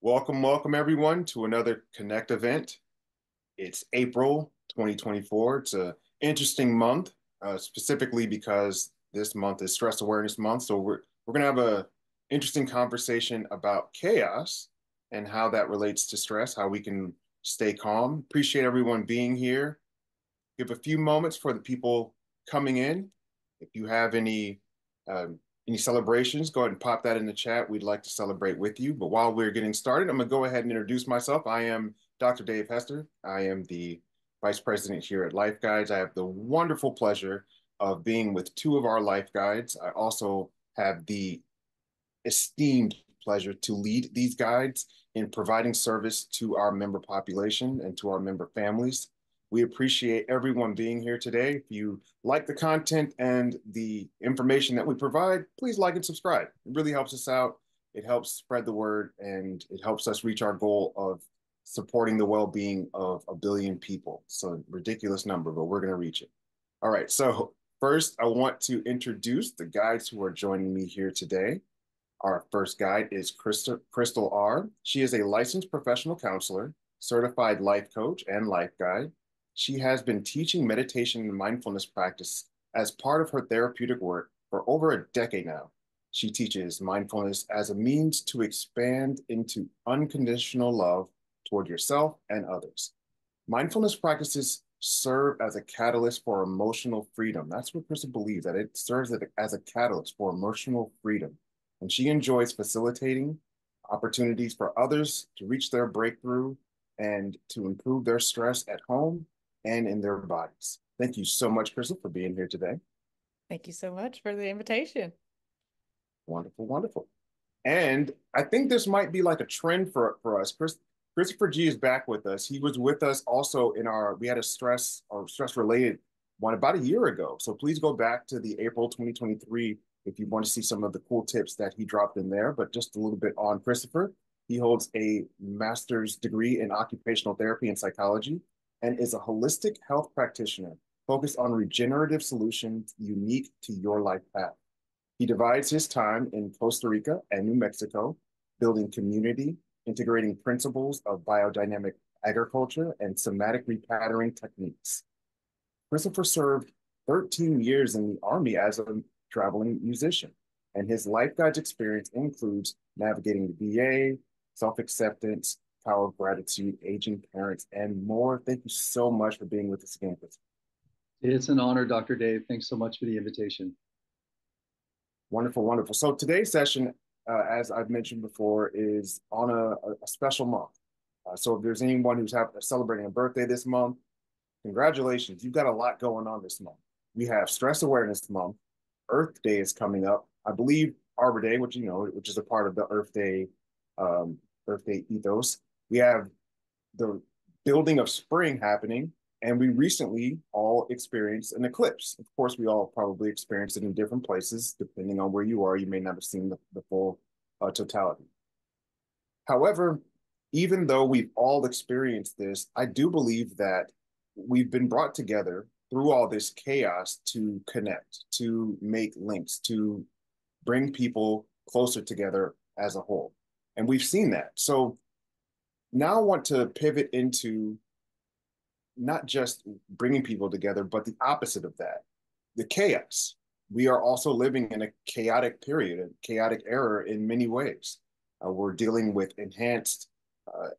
Welcome everyone to another Connect event. It's April 2024. It's an interesting month, specifically because this month is Stress Awareness Month. So we're gonna have a interesting conversation about chaos and how that relates to stress, how we can stay calm. Appreciate everyone being here. Give a few moments for the people coming in. If you have um, any celebrations, go ahead and pop that in the chat. We'd like to celebrate with you. But while we're getting started, I'm going to go ahead and introduce myself. I am Dr. Dave Hester. I am the Vice President here at LifeGuides. I have the wonderful pleasure of being with two of our Life Guides. I also have the esteemed pleasure to lead these guides in providing service to our member population and to our member families. We appreciate everyone being here today. If you like the content and the information that we provide, please like and subscribe. It really helps us out. It helps spread the word and it helps us reach our goal of supporting the well-being of 1 billion people. So a ridiculous number, but we're going to reach it. All right. So first, I want to introduce the guides who are joining me here today. Our first guide is Crystal R. She is a licensed professional counselor, certified life coach, and life guide. She has been teaching meditation and mindfulness practice as part of her therapeutic work for over a decade now. She teaches mindfulness as a means to expand into unconditional love toward yourself and others. Mindfulness practices serve as a catalyst for emotional freedom. That's what Crystal believes, that it serves as a catalyst for emotional freedom. And she enjoys facilitating opportunities for others to reach their breakthrough and to improve their stress at home and in their bodies. Thank you so much, Crystal, for being here today. Thank you so much for the invitation. Wonderful, wonderful. And I think this might be like a trend for us. Christopher G is back with us. He was with us also we had a stress related one about a year ago. So please go back to the April 2023 if you want to see some of the cool tips that he dropped in there. But just a little bit on Christopher. He holds a master's degree in occupational therapy and psychology and is a holistic health practitioner focused on regenerative solutions unique to your life path. He divides his time in Costa Rica and New Mexico, building community, integrating principles of biodynamic agriculture and somatic repatterning techniques. Christopher served 13 years in the Army as a traveling musician, and his life guides experience includes navigating the VA, self-acceptance, power of gratitude, aging parents, and more. Thank you so much for being with us again, Christopher. It's an honor, Dr. Dave. Thanks so much for the invitation. Wonderful, wonderful. So today's session, as I've mentioned before, is on a special month. So if there's anyone who's celebrating a birthday this month, congratulations. You've got a lot going on this month. We have Stress Awareness Month. Earth Day is coming up. I believe Arbor Day, which is a part of the Earth Day ethos. We have the building of spring happening, and we recently all experienced an eclipse. Of course, we all probably experienced it in different places. Depending on where you are, you may not have seen the full totality. However, even though we've all experienced this, I do believe that we've been brought together through all this chaos to connect, to make links, to bring people closer together as a whole. And we've seen that. So now I want to pivot into not just bringing people together, but the opposite of that, the chaos. We are also living in a chaotic period, a chaotic era in many ways. We're dealing with enhanced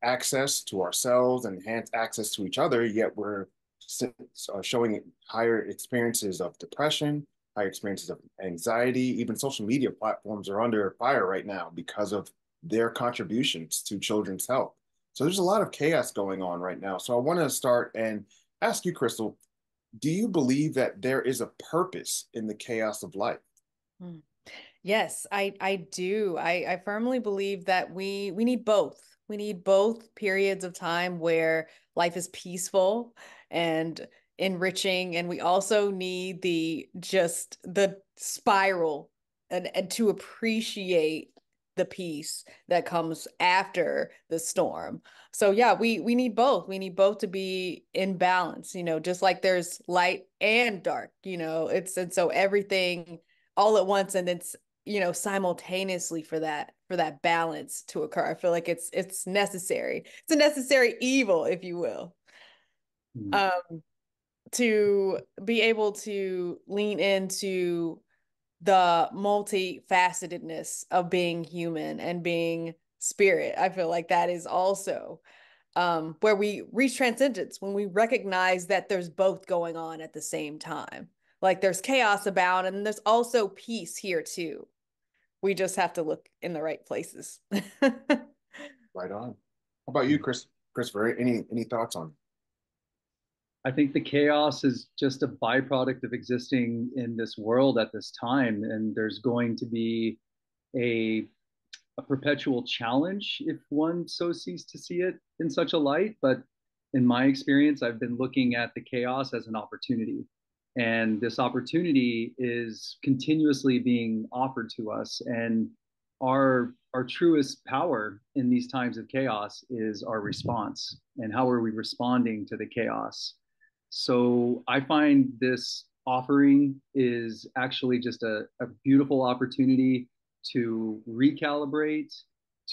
access to ourselves and enhanced access to each other, yet we're showing higher experiences of depression, higher experiences of anxiety. Even social media platforms are under fire right now because of their contributions to children's health. So there's a lot of chaos going on right now. So I want to start and ask you, Crystal, do you believe that there is a purpose in the chaos of life? Yes, I do. I firmly believe that we need both. We need both periods of time where life is peaceful and enriching, and we also need the spiral and to appreciate the peace that comes after the storm. So yeah, we need both. We need both to be in balance, just like there's light and dark, and so everything all at once, and simultaneously for that balance to occur. I feel like it's necessary. It's a necessary evil, if you will. Mm. Um, to be able to lean into the multifacetedness of being human and being spirit. I feel like that is also where we reach transcendence, when we recognize that there's both going on at the same time. Like there's chaos about, and there's also peace here too. We just have to look in the right places. Right on. How about you, Christopher? Any thoughts on? I think the chaos is just a byproduct of existing in this world at this time. And there's going to be a, a perpetual challenge if one so sees to see it in such a light. But in my experience, I've been looking at the chaos as an opportunity. And this opportunity is continuously being offered to us. And our truest power in these times of chaos is our response. And how are we responding to the chaos? So I find this offering is actually just a beautiful opportunity to recalibrate,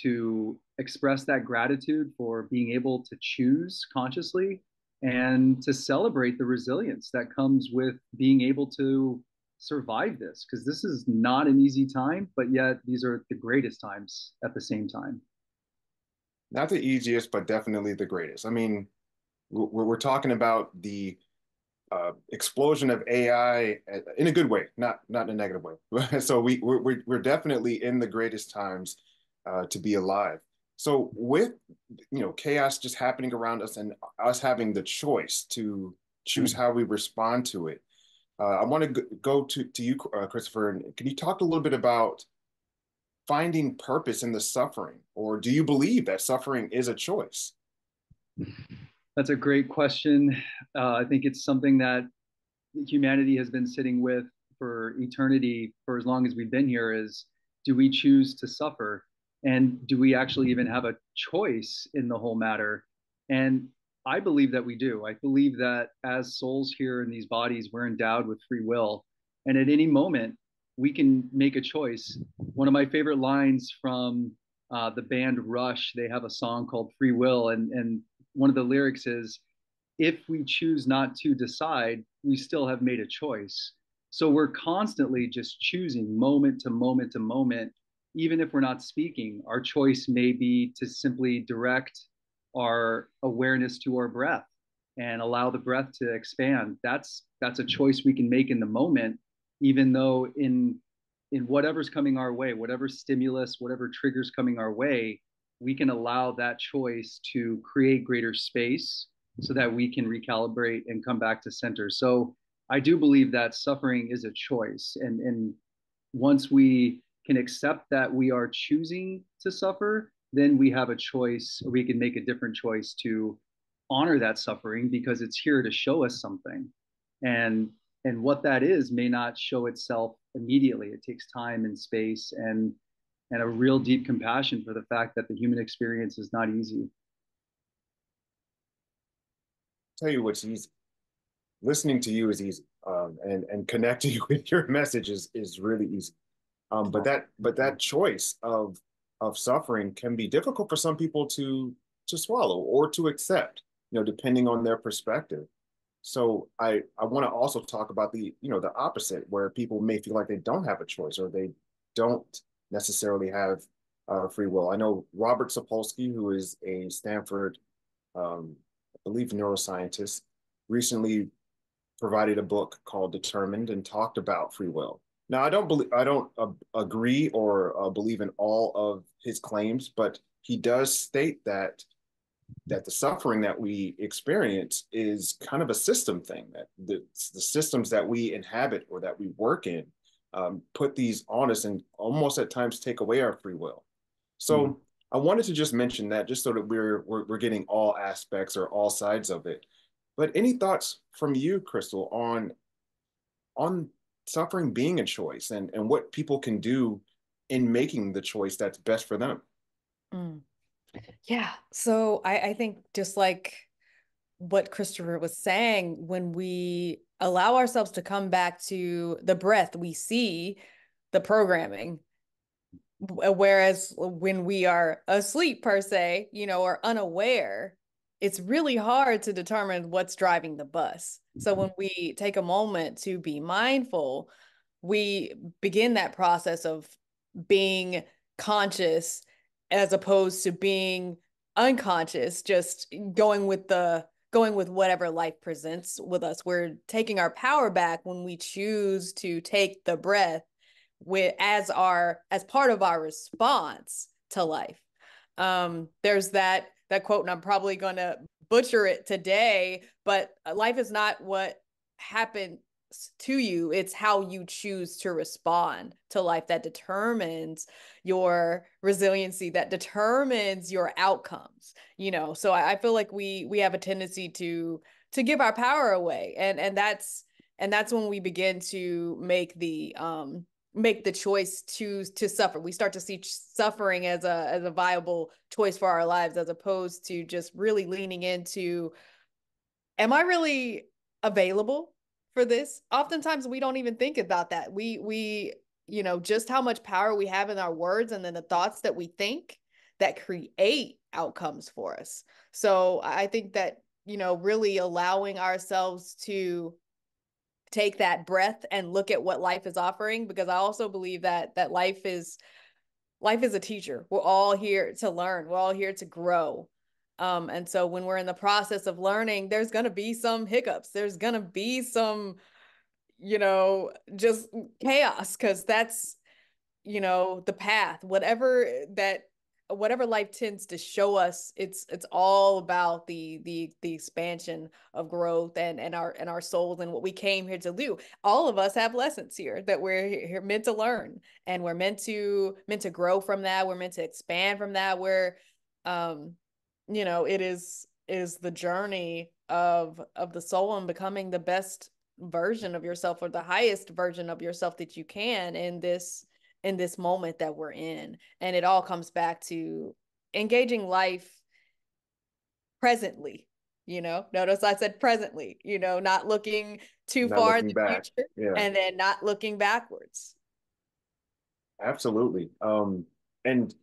to express that gratitude for being able to choose consciously, and to celebrate the resilience that comes with being able to survive this. Because this is not an easy time, but yet these are the greatest times at the same time. Not the easiest, but definitely the greatest. I mean, we're talking about the explosion of AI in a good way, not in a negative way. So we're definitely in the greatest times to be alive. So with chaos just happening around us and us having the choice to choose how we respond to it, I want to go to you, Christopher. And can you talk a little bit about finding purpose in the suffering, or do you believe that suffering is a choice? That's a great question. I think it's something that humanity has been sitting with for eternity, for as long as we've been here, is do we choose to suffer? And do we actually even have a choice in the whole matter? And I believe that we do. I believe that as souls here in these bodies, we're endowed with free will. And at any moment, we can make a choice. One of my favorite lines from the band Rush, they have a song called Free Will. And one of the lyrics is, if we choose not to decide, we still have made a choice. So we're constantly just choosing moment to moment to moment. Even if we're not speaking, our choice may be to simply direct our awareness to our breath and allow the breath to expand. That's a choice we can make in the moment, even though in whatever's coming our way, whatever stimulus, whatever triggers coming our way, we can allow that choice to create greater space so that we can recalibrate and come back to center. So I do believe that suffering is a choice. And once we can accept that we are choosing to suffer, then we have a choice, or we can make a different choice to honor that suffering because it's here to show us something. And and what that is may not show itself immediately. It takes time and space and a real deep compassion for the fact that the human experience is not easy. Tell you what's easy. Listening to you is easy, and connecting with your message is really easy. But that choice of suffering can be difficult for some people to swallow or to accept, depending on their perspective. So I want to also talk about the opposite, where people may feel like they don't have a choice or they don't necessarily have free will. I know Robert Sapolsky, who is a Stanford, I believe, neuroscientist, recently provided a book called Determined and talked about free will. Now, I don't agree or believe in all of his claims, but he does state that the suffering that we experience is kind of a system thing, that the systems that we inhabit or that we work in put these on us and almost at times take away our free will. Mm. So I wanted to just mention that just so that we're getting all aspects or all sides of it. But any thoughts from you, Crystal, on suffering being a choice and what people can do in making the choice that's best for them? Mm. Yeah. So I think just like what Christopher was saying, when we allow ourselves to come back to the breath, we see the programming Whereas when we are asleep per se, or unaware, it's really hard to determine what's driving the bus. So when we take a moment to be mindful, we begin that process of being conscious as opposed to being unconscious, just going with whatever life presents with us. We're taking our power back when we choose to take the breath as part of our response to life. There's that quote, and I'm probably gonna butcher it today, but life is not what happens to you, it's how you choose to respond to life that determines your resiliency, that determines your outcomes. So I feel like we have a tendency to give our power away, and that's when we begin to make the choice to suffer. We start to see suffering as a viable choice for our lives, as opposed to just really leaning into, am I really available for this? Oftentimes we don't even think about that. We just how much power we have in our words, and then the thoughts that we think that create outcomes for us. So I think that, really allowing ourselves to take that breath and look at what life is offering, because I also believe that life is a teacher. We're all here to learn. We're all here to grow. And so when we're in the process of learning, there's going to be some hiccups. There's going to be some, just chaos, because that's, the path, whatever life tends to show us, it's all about the expansion of growth and our souls and what we came here to do. All of us have lessons here that we're here meant to learn, and we're meant to grow from that. We're meant to expand from that. Um it is the journey of the soul and becoming the best version of yourself, or the highest version of yourself that you can in this moment that we're in. And it all comes back to engaging life presently. Notice I said presently, not looking too Not far in looking the back. future, Yeah, and then not looking backwards. absolutely. And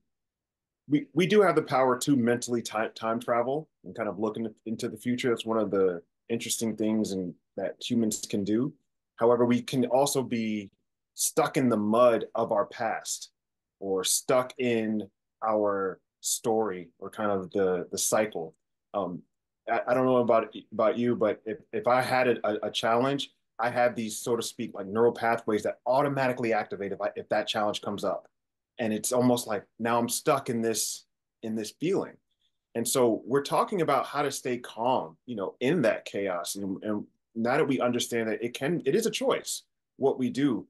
we do have the power to mentally time travel and kind of look into the future. That's one of the interesting things and that humans can do. However, we can also be stuck in the mud of our past, or stuck in our story, or kind of the cycle. I don't know about you, but if I had a challenge, I have these, so to speak, like neural pathways that automatically activate if that challenge comes up, and it's almost like now I'm stuck in this feeling. And so we're talking about how to stay calm, in that chaos. And now that we understand that it is a choice what we do.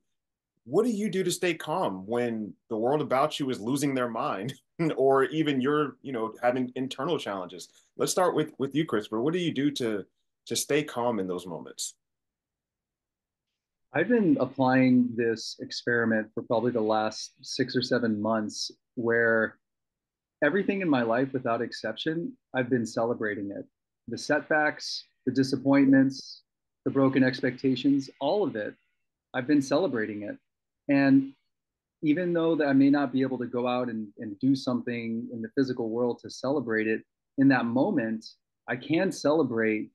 What do you do to stay calm when the world about you is losing their mind, or even you're, having internal challenges? Let's start with you, Christopher. What do you do to stay calm in those moments? I've been applying this experiment for probably the last 6 or 7 months, where everything in my life, without exception, I've been celebrating it. The setbacks, the disappointments, the broken expectations, all of it, I've been celebrating it. And even though that I may not be able to go out and do something in the physical world to celebrate it, in that moment, I can celebrate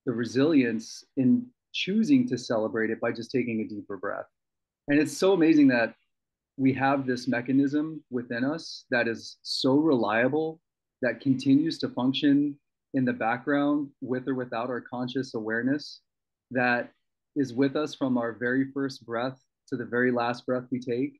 the resilience in choosing to celebrate it by just taking a deeper breath. And it's so amazing that we have this mechanism within us that is so reliable, that continues to function in the background with or without our conscious awareness, that is with us from our very first breath to the very last breath we take.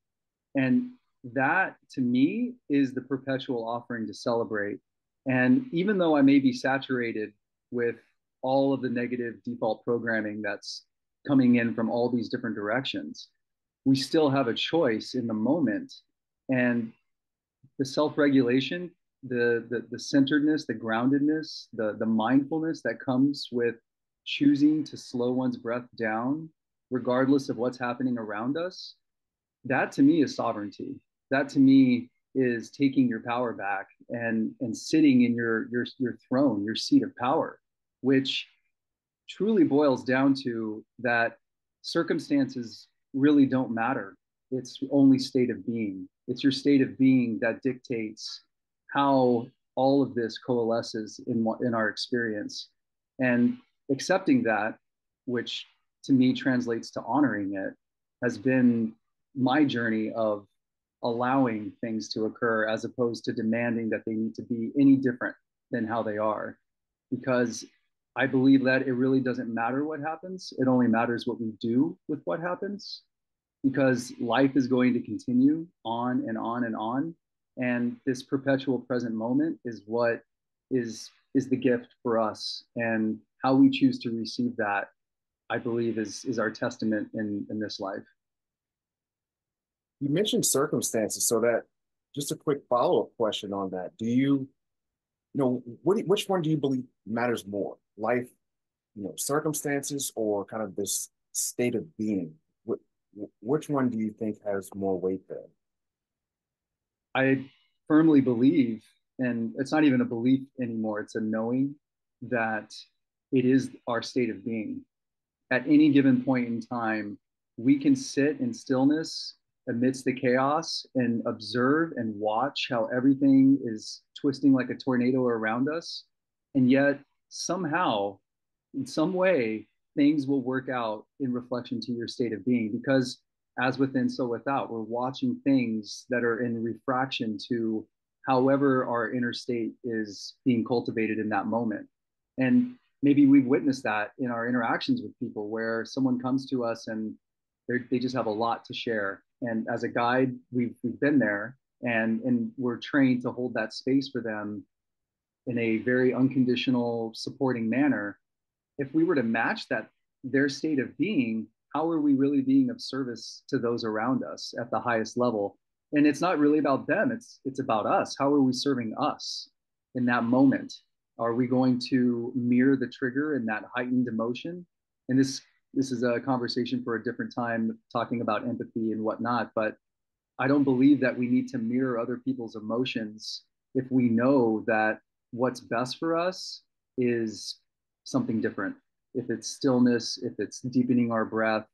And that, to me, is the perpetual offering to celebrate. And even though I may be saturated with all of the negative default programming that's coming in from all these different directions, we still have a choice in the moment. And the self-regulation, the centeredness, the groundedness, the mindfulness that comes with choosing to slow one's breath down, regardless of what's happening around us, that to me is sovereignty. That to me is taking your power back and sitting in your throne, your seat of power, which truly boils down to that circumstances really don't matter. It's only state of being. It's your state of being that dictates how all of this coalesces in our experience. And accepting that, which to me translates to honoring it, has been my journey of allowing things to occur as opposed to demanding that they need to be any different than how they are. Because I believe that it really doesn't matter what happens, it only matters what we do with what happens, because life is going to continue on and on and on. And this perpetual present moment is what is the gift for us. And how we choose to receive that, I believe, is our testament in this life. You mentioned circumstances, so that just a quick follow-up question on that. Do you, which one do you believe matters more? Life, circumstances, or kind of this state of being? Which one do you think has more weight there? I firmly believe, and it's not even a belief anymore, it's a knowing that it is our state of being. At any given point in time, we can sit in stillness amidst the chaos and observe and watch how everything is twisting like a tornado around us. And yet, somehow, in some way, things will work out in reflection to your state of being, because as within, so without, we're watching things that are in refraction to however our inner state is being cultivated in that moment. And maybe we've witnessed that in our interactions with people, where someone comes to us and they just have a lot to share. And as a guide, we've been there, and we're trained to hold that space for them in a very unconditional, supporting manner. If we were to match that, their state of being, how are we really being of service to those around us at the highest level? And it's not really about them, it's about us. How are we serving us in that moment? Are we going to mirror the trigger in that heightened emotion? And this is a conversation for a different time, talking about empathy and whatnot. But I don't believe that we need to mirror other people's emotions if we know that what's best for us is something different. If it's stillness, if it's deepening our breath.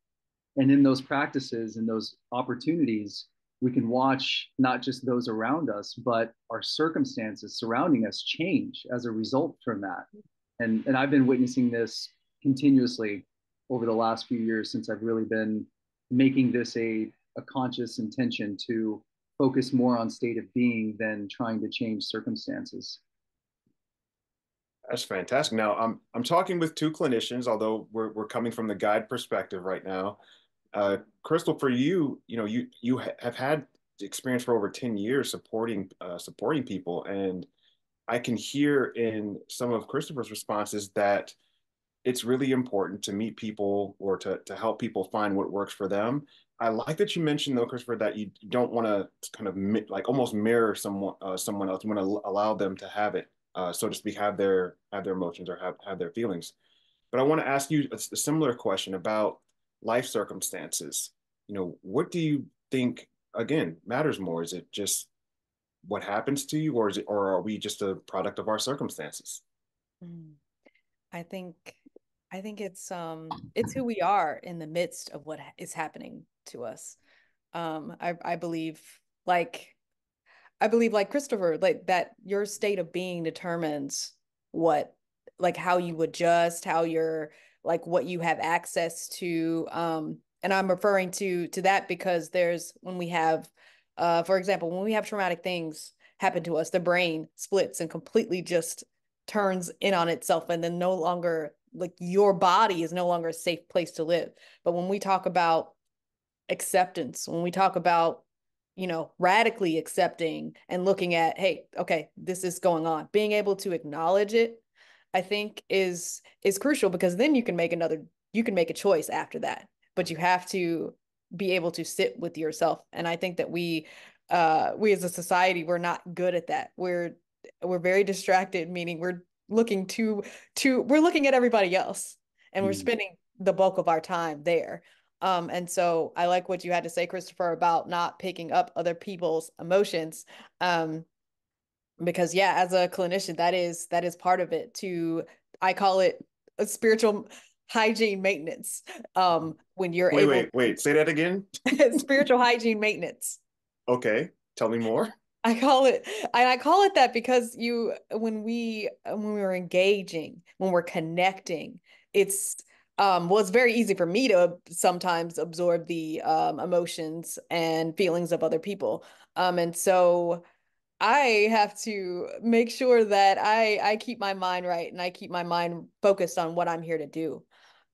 And in those practices and those opportunities, we can watch not just those around us, but our circumstances surrounding us change as a result from that. And I've been witnessing this continuously over the last few years, since I've really been making this a conscious intention to focus more on state of being than trying to change circumstances. That's fantastic. Now, I'm talking with two clinicians, although we're coming from the guide perspective right now. Crystal, for you, you have had experience for over 10 years supporting people, and I can hear in some of Christopher's responses that it's really important to meet people, or to help people find what works for them. I like that you mentioned, though, Christopher, that you don't want to kind of like almost mirror someone else. You want to allow them to have it, so to speak, have their emotions, or have their feelings. But I want to ask you a similar question about life circumstances. What do you think, again, matters more? Is it just what happens to you, or are we just a product of our circumstances? Mm. I think I think it's who we are in the midst of what is happening to us. I believe, like like Christopher, like that your state of being determines what, like how you adjust, how you're, like what you have access to. And I'm referring to that because there's when we have for example, when we have traumatic things happen to us, the brain splits and completely just turns in on itself, and then no longer, like your body is no longer a safe place to live. But when we talk about acceptance, when we talk about, radically accepting and looking at, hey, okay, this is going on, being able to acknowledge it, I think is crucial, because then you can make a choice after that. But you have to be able to sit with yourself. And I think that we as a society, we're not good at that. We're very distracted, meaning we're looking at everybody else, and we're Mm. spending the bulk of our time there. And so I like what you had to say, Christopher, about not picking up other people's emotions. Because yeah, as a clinician, that is part of it too. I call it a spiritual hygiene maintenance. When you're Wait, able wait, wait. Say that again. spiritual hygiene maintenance. Okay. Tell me more. I call it that because when we're engaging, when we're connecting, it's well, it's very easy for me to sometimes absorb the emotions and feelings of other people. And so I have to make sure that I keep my mind right and I keep my mind focused on what I'm here to do.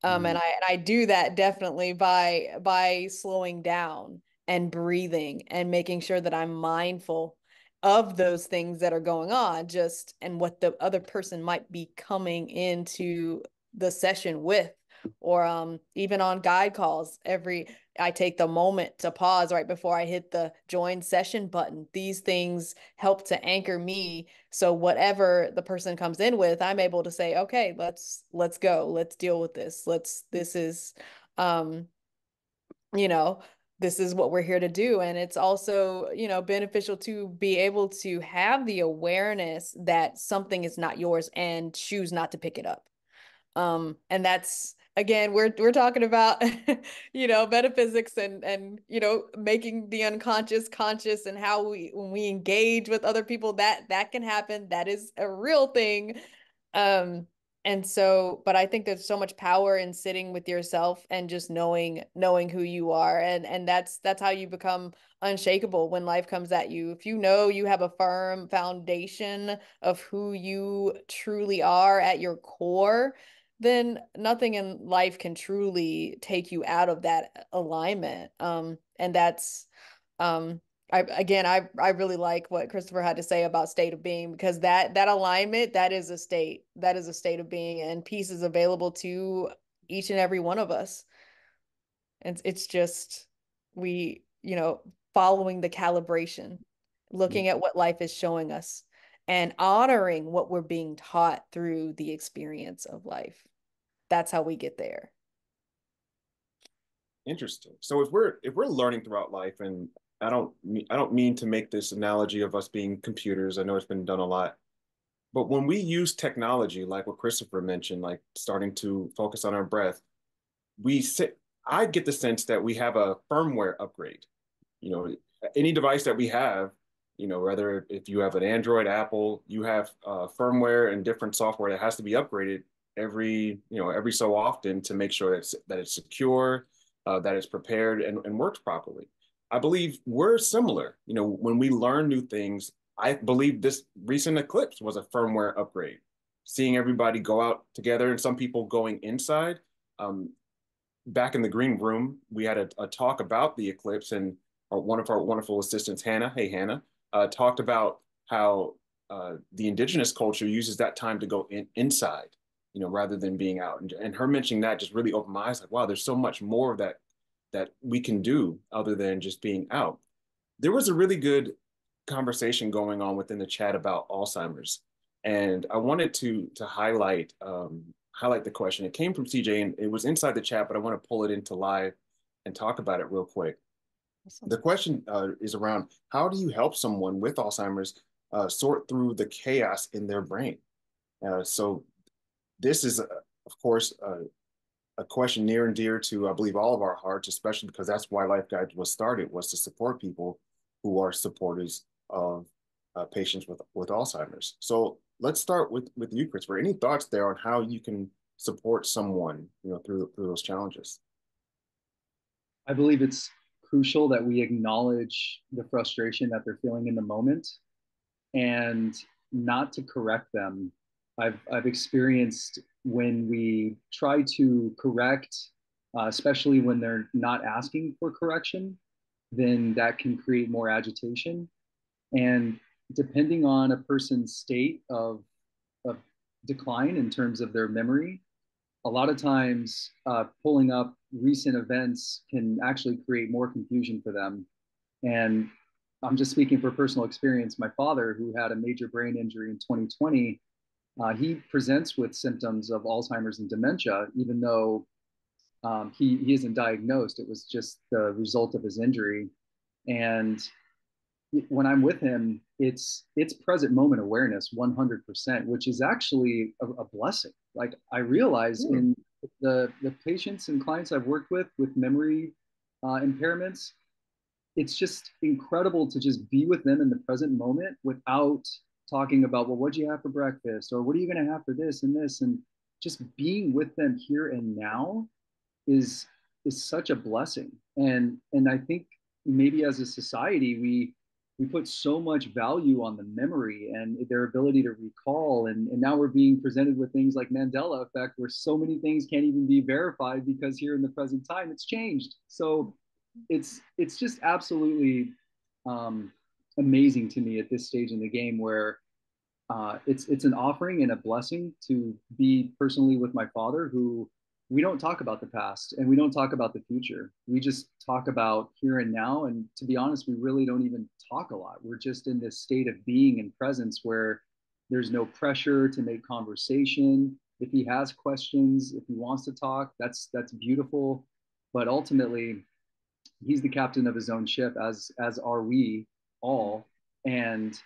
Mm, And I do that definitely by slowing down and breathing and making sure that I'm mindful of those things that are going on, just and what the other person might be coming into the session with. Or even on guide calls, I take the moment to pause right before I hit the join session button. These things help to anchor me. So whatever the person comes in with, I'm able to say, okay, let's go. Let's deal with this. This is um, you know, this is what we're here to do. And it's also, beneficial to be able to have the awareness that something is not yours and choose not to pick it up. And that's again, we're talking about, metaphysics and making the unconscious conscious and how when we engage with other people, that can happen. That is a real thing. Um, and so, but I think there's so much power in sitting with yourself and just knowing who you are. And that's how you become unshakable when life comes at you. If you know you have a firm foundation of who you truly are at your core, then nothing in life can truly take you out of that alignment. And that's um I really like what Christopher had to say about state of being, because that alignment, that is a state of being, and peace is available to each and every one of us. And it's just following the calibration, mm. looking at what life is showing us and honoring what we're being taught through the experience of life. That's how we get there. Interesting. So if we're learning throughout life, and I don't mean to make this analogy of us being computers. I know it's been done a lot, but when we use technology, like what Christopher mentioned, like starting to focus on our breath, we sit. I get the sense that we have a firmware upgrade. You know, any device that we have, whether if you have an Android, Apple, you have firmware and different software that has to be upgraded every so often to make sure that it's secure, that it's prepared and works properly. I believe we're similar. When we learn new things, I believe this recent eclipse was a firmware upgrade. Seeing everybody go out together and some people going inside. Um, Back in the green room, we had a talk about the eclipse, and one of our wonderful assistants, Hannah, hey Hannah, talked about how the indigenous culture uses that time to go inside, rather than being out. And her mentioning that just really opened my eyes. Like, wow, there's so much more of that we can do other than just being out. There was a really good conversation going on within the chat about Alzheimer's, and I wanted to highlight the question. It came from CJ and it was inside the chat, but I want to pull it into live and talk about it real quick. Awesome. The question is around how do you help someone with Alzheimer's sort through the chaos in their brain? So this is, of course, a question near and dear to, I believe, all of our hearts, especially because that's why LifeGuides was started, was to support people who are supporters of patients with Alzheimer's. So let's start with you, Christopher. Any thoughts there on how you can support someone, through those challenges? I believe it's crucial that we acknowledge the frustration that they're feeling in the moment and not to correct them. I've experienced when we try to correct, especially when they're not asking for correction, then that can create more agitation. And depending on a person's state of decline in terms of their memory, a lot of times pulling up recent events can actually create more confusion for them. And I'm just speaking for personal experience. My father, who had a major brain injury in 2020, he presents with symptoms of Alzheimer's and dementia, even though he isn't diagnosed. It was just the result of his injury. And when I'm with him, it's present moment awareness 100%, which is actually a blessing. Like I realize Hmm. in the patients and clients I've worked with memory impairments, it's just incredible to just be with them in the present moment without talking about, well, what'd you have for breakfast, or what are you going to have for this and this, and just being with them here and now is such a blessing. And I think maybe as a society we put so much value on the memory and their ability to recall, and now we're being presented with things like Mandela effect, where so many things can't even be verified because here in the present time it's changed. So it's just absolutely um, amazing to me at this stage in the game, where it's an offering and a blessing to be personally with my father, who we don't talk about the past and we don't talk about the future. We just talk about here and now. And to be honest, we really don't even talk a lot. We're just in this state of being and presence where there's no pressure to make conversation. If he has questions, if he wants to talk, that's beautiful. But ultimately, he's the captain of his own ship, as are we all. And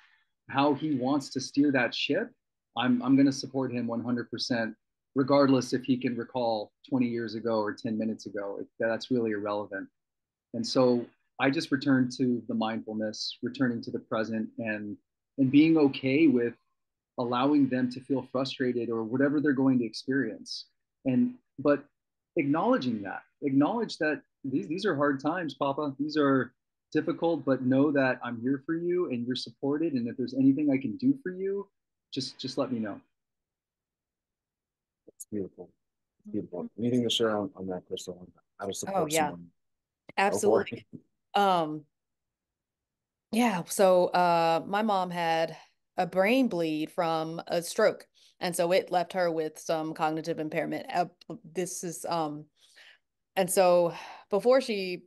how he wants to steer that ship, I'm going to support him 100%, regardless if he can recall 20 years ago or 10 minutes ago. That's really irrelevant. And so I just returned to the mindfulness, returning to the present, and being okay with allowing them to feel frustrated or whatever they're going to experience. And but acknowledge that these are hard times, Papa. These are difficult, but know that I'm here for you and you're supported. And if there's anything I can do for you, just let me know. It's beautiful. It's beautiful. Meeting to share on that, Crystal, how to Oh support yeah, someone. Go for absolutely. it. Um, yeah, so my mom had a brain bleed from a stroke. And so it left her with some cognitive impairment. This is And so before she,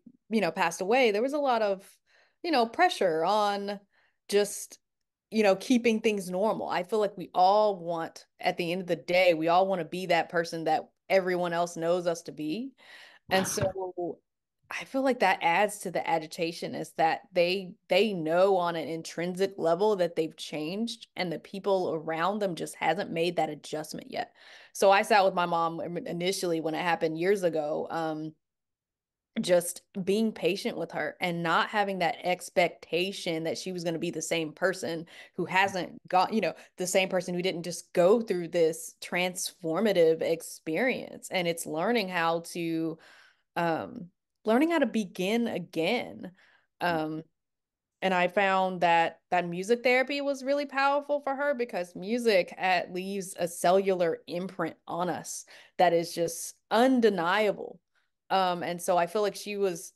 passed away, there was a lot of, pressure on just, keeping things normal. I feel like we all want, at the end of the day, we all want to be that person that everyone else knows us to be. And so I feel like that adds to the agitation, is that they know on an intrinsic level that they've changed and the people around them just hasn't made that adjustment yet. So I sat with my mom initially when it happened years ago, just being patient with her and not having that expectation that she was going to be the same person who hasn't got, the same person who didn't just go through this transformative experience. And it's um learning how to begin again. Um and I found that music therapy was really powerful for her, because music leaves a cellular imprint on us that is just undeniable. And so I feel like she was,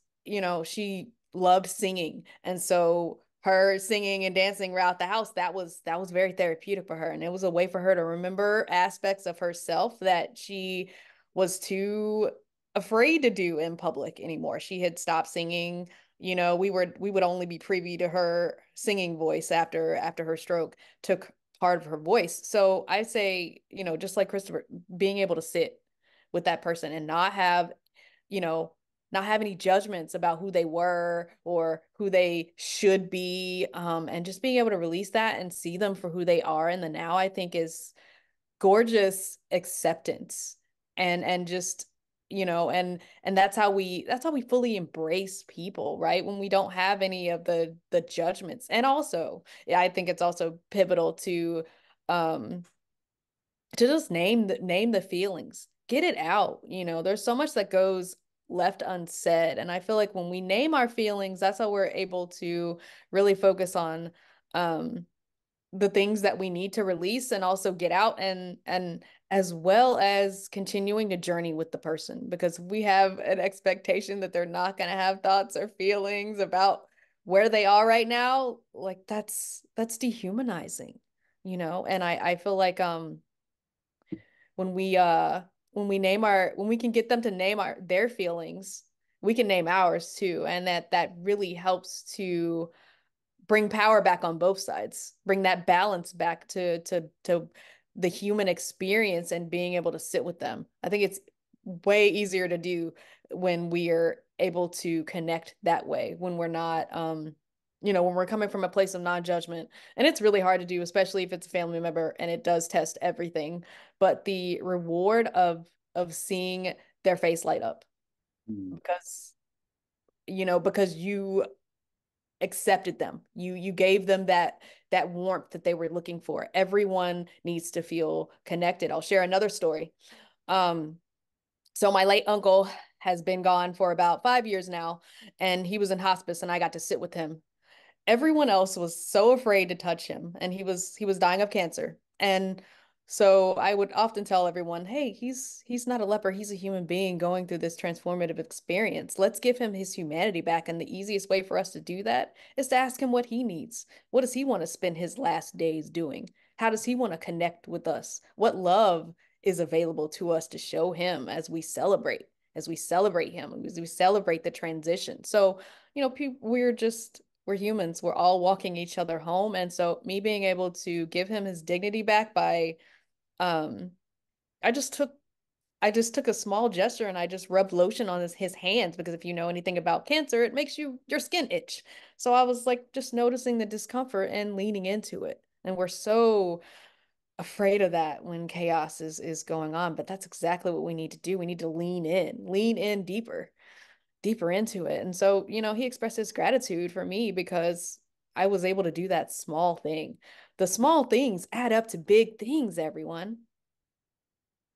she loved singing. And so her singing and dancing around the house, that was very therapeutic for her. And it was a way for her to remember aspects of herself that she was too afraid to do in public anymore. She had stopped singing. We would only be privy to her singing voice after her stroke took part of her voice. So I say, just like Christopher, being able to sit with that person and you know, not have any judgments about who they were or who they should be, and just being able to release that and see them for who they are in the now, I think is gorgeous acceptance. And just, and that's how we fully embrace people, right? When we don't have any of the judgments. And also, yeah, I think it's also pivotal um to just name the feelings, get it out. There's so much that goes left unsaid, and I feel like when we name our feelings, that's how we're able to really focus on um the things that we need to release and also get out, and as well as continuing to journey with the person, because we have an expectation that they're not going to have thoughts or feelings about where they are right now. Like that's dehumanizing, and I feel like when we can get them to name their feelings, we can name ours too, and that really helps to bring power back on both sides, bring that balance back to the human experience and being able to sit with them. I think it's way easier to do when we are able to connect that way, when we're not when we're coming from a place of non-judgment. And it's really hard to do, especially if it's a family member and it does test everything. But the reward of seeing their face light up, Mm. because because you accepted them. You gave them that warmth that they were looking for. Everyone needs to feel connected. I'll share another story. Um, so my late uncle has been gone for about 5 years now, and he was in hospice, and I got to sit with him. Everyone else was so afraid to touch him, and he was dying of cancer. And so I would often tell everyone, hey, he's not a leper, he's a human being going through this transformative experience. Let's give him his humanity back, and the easiest way for us to do that is to ask him what he needs. What does he want to spend his last days doing? How does he want to connect with us? What love is available to us to show him as we celebrate him, as we celebrate the transition? So, we're humans. We're all walking each other home. And so me being able to give him his dignity back by um I just took I just took a small gesture and I just rubbed lotion on his hands, because if you know anything about cancer, it makes your skin itch. So I was like just noticing the discomfort and leaning into it. And we're so afraid of that when chaos is going on, but that's exactly what we need to do. We need to lean in deeper into it. And so, he expressed his gratitude for me because I was able to do that small thing. The small things add up to big things, everyone.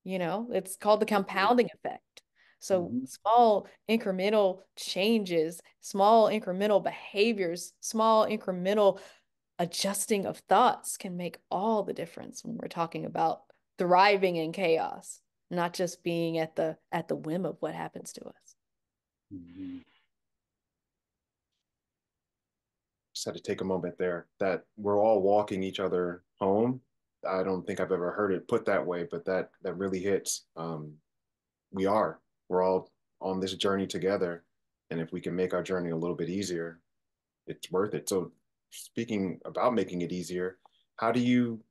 It's called the compounding effect. So, Mm-hmm. small incremental changes, small incremental behaviors, small incremental adjusting of thoughts can make all the difference when we're talking about thriving in chaos, not just being at the whim of what happens to us. Mm-hmm. Just had to take a moment there that we're all walking each other home. I don't think I've ever heard it put that way, but that really hits. We are. We're all on this journey together, and if we can make our journey a little bit easier, it's worth it. So, speaking about making it easier, how do you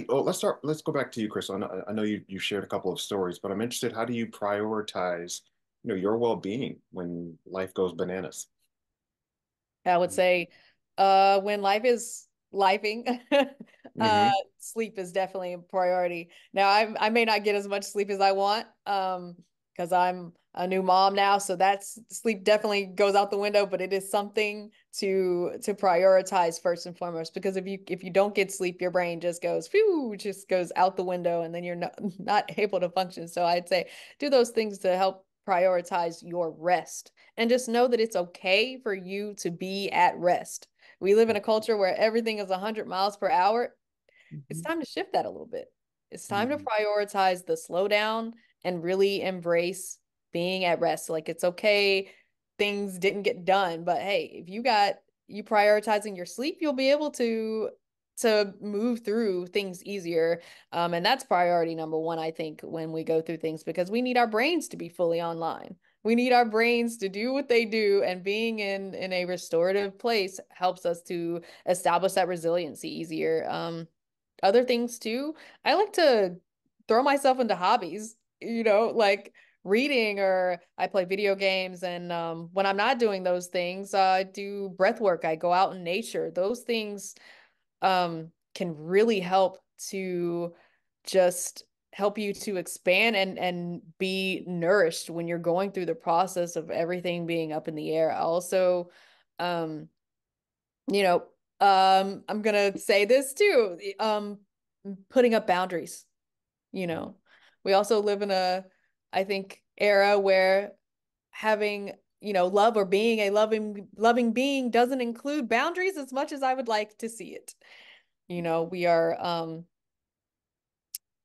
oh, let's go back to you, Chris. I know you shared a couple of stories, but I'm interested, how do you prioritize, your well-being when life goes bananas? I would say, when life is lifing, uh, Mm-hmm. sleep is definitely a priority. Now, I may not get as much sleep as I want, because I'm a new mom now, so that's sleep definitely goes out the window. But it is something to prioritize first and foremost, because if you don't get sleep, your brain just goes out the window, and then you're not able to function. So I'd say do those things to help prioritize your rest, and just know that it's okay for you to be at rest. We live in a culture where everything is 100 miles per hour. It's Mm-hmm. time to shift that a little bit. It's time to Mm-hmm. prioritize the slowdown and really embrace being at rest. Like, it's okay, things didn't get done, but hey, if you prioritizing your sleep, you'll be able to move through things easier. And that's priority number one, I think, when we go through things, because we need our brains to be fully online. We need our brains to do what they do, and being in a restorative place helps us to establish that resiliency easier. Other things too, I like to throw myself into hobbies, like reading, or I play video games. And when I'm not doing those things, I do breath work. I go out in nature. Those things can really help to just help you to expand and be nourished when you're going through the process of everything being up in the air. Also, um, you know, I'm gonna say this too. Putting up boundaries, you know. We also live in I think, era where having, love or being a loving being doesn't include boundaries as much as I would like to see it. We are